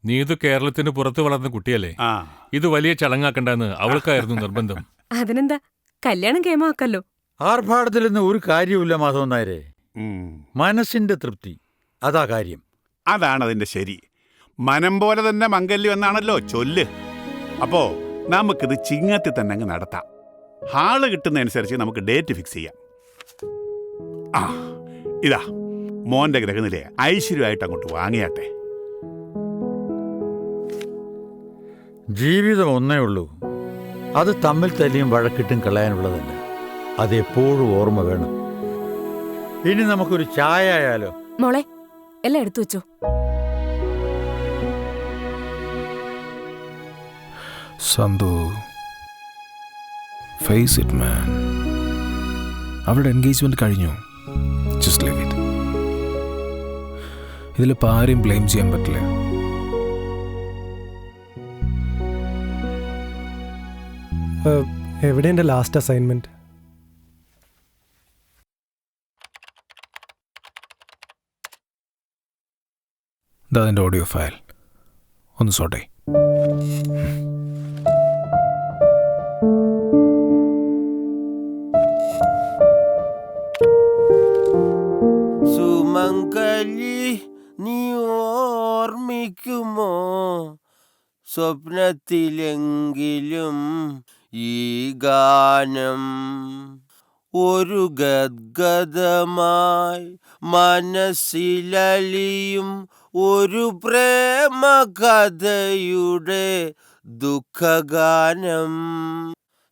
നീതു കേരളത്തിന് പുറത്തു വളർന്ന കുട്ടിയല്ലേ, ഇത് വലിയ ചടങ്ങാക്കണ്ടെന്ന് അവൾക്കായിരുന്നു നിർബന്ധം. അതിനെന്താ, കല്യാണം കേമാക്കല്ലോ. ആർഭാടത്തിലൊന്നും ഒരു കാര്യമില്ല മാധവൻ നായരെ. മനസ്സിന്റെ തൃപ്തി, അതാ കാര്യം. അതാണ് അതിന്റെ ശരി. മനം പോലെ തന്നെ മംഗല്യം എന്നാണല്ലോ ചൊല്ല്. അപ്പോ നമുക്കിത് ചിങ്ങത്തിൽ തന്നെ അങ്ങ് നടത്താം. ഹാള് കിട്ടുന്നതനുസരിച്ച് നമുക്ക് ഡേറ്റ് ഫിക്സ് ചെയ്യാം. ഇതാ മോന്റെ ഗ്രഹനിലയെ ഐശ്വര്യമായിട്ട് അങ്ങോട്ട് വാങ്ങിയാട്ടെ. ജീവിതം ഒന്നേ ഉള്ളൂ, അത് തമ്മിൽ തല്ലിയും വഴക്കിട്ടും കളയാനുള്ളതല്ല. അത് എപ്പോഴും ഓർമ്മ വേണം. ഇനി നമുക്കൊരു ചായ ആയാലോ? മോളെ, എല്ലാം എടുത്തു വെച്ചോ. സന്തു, ഫേസ് ഇറ്റ് മാൻ. അവരുടെ എൻഗേജ്മെന്റ് കഴിഞ്ഞു. Just leave it. ഇതിലിപ്പോൾ ആരെയും ബ്ലെയിം ചെയ്യാൻ പറ്റില്ല. എവിടെ എൻ്റെ ലാസ്റ്റ് അസൈൻമെന്റ്? അതിൻ്റെ ഓഡിയോ ഫയൽ ഒന്ന് സോട്ടെ. സുമംഗലി, നീ ഓർമ്മിക്കുമോ സ്വപ്നത്തിലെങ്കിലും ഈ ഗാനം? ഒരു ഗദ്ഗതമായി മനസ്സിലലിയും ഒരു പ്രേമ കഥയുടെ ദുഃഖഗാനം.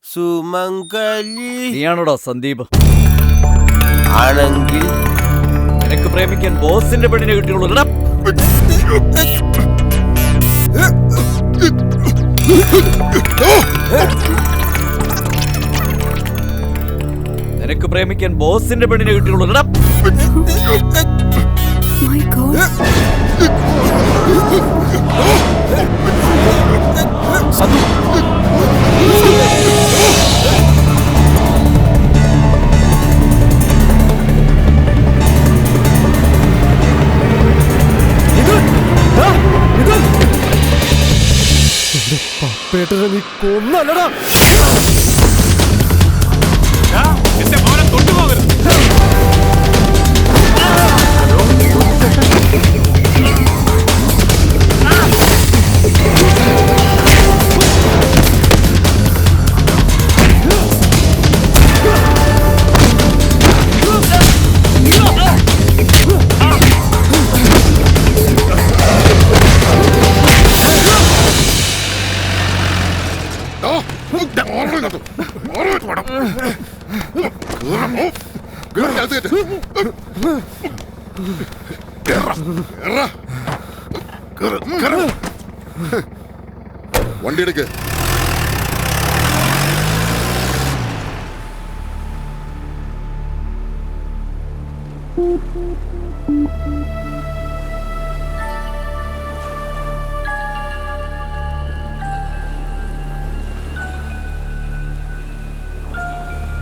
സുമംഗലി, നീയാണോടാ സന്ദീപ്? ആണെങ്കിൽ നിനക്ക് പ്രേമിക്കാൻ ബോസിന്റെ പെണ്ണിനെ കിട്ടിയുള്ളൂ. നിനക്ക് പ്രേമിക്കാൻ ബോസിന്റെ പെണ്ണിനെ കിട്ടിയുള്ളൂ. പപ്പേട്ടനെ നീ കൊന്നല്ലടാ. എന്റെ മോനെ തൊട്ടുപോകരുത്. വണ്ടി എടുക്ക്.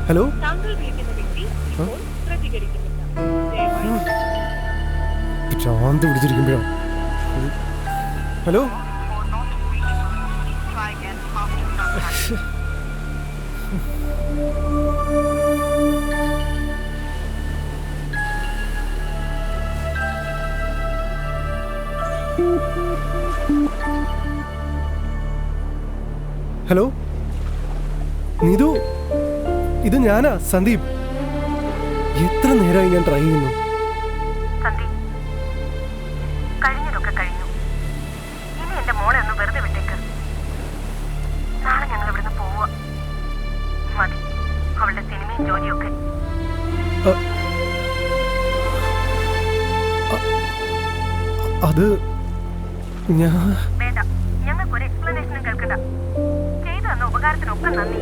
ഹലോ, ശാന്തി പിടിച്ചിരിക്കുമ്പോഴാണ്. ഹലോ, ഹലോ നീതു, ഇത് ഞാനാ സന്ദീപ്. എത്ര നേരമായി ഞാൻ ട്രൈ ചെയ്യുന്നു. കഴിഞ്ഞതൊക്കെ കഴിഞ്ഞു. ഇനി എന്റെ മോളെ ഒന്ന് വെറുതെ വിട്ടേക്ക്. നാളെ ഞങ്ങൾ ഇവിടുന്ന് പോവുക. മതി അവളുടെ സിനിമയും ജോലിയൊക്കെ. അത് വേണ്ട, ഞങ്ങൾക്കൊരു എക്സ്പ്ലനേഷനും കേൾക്കണ്ട. ചെയ്തു തന്ന ഉപകാരത്തിനൊക്കെ നന്ദി.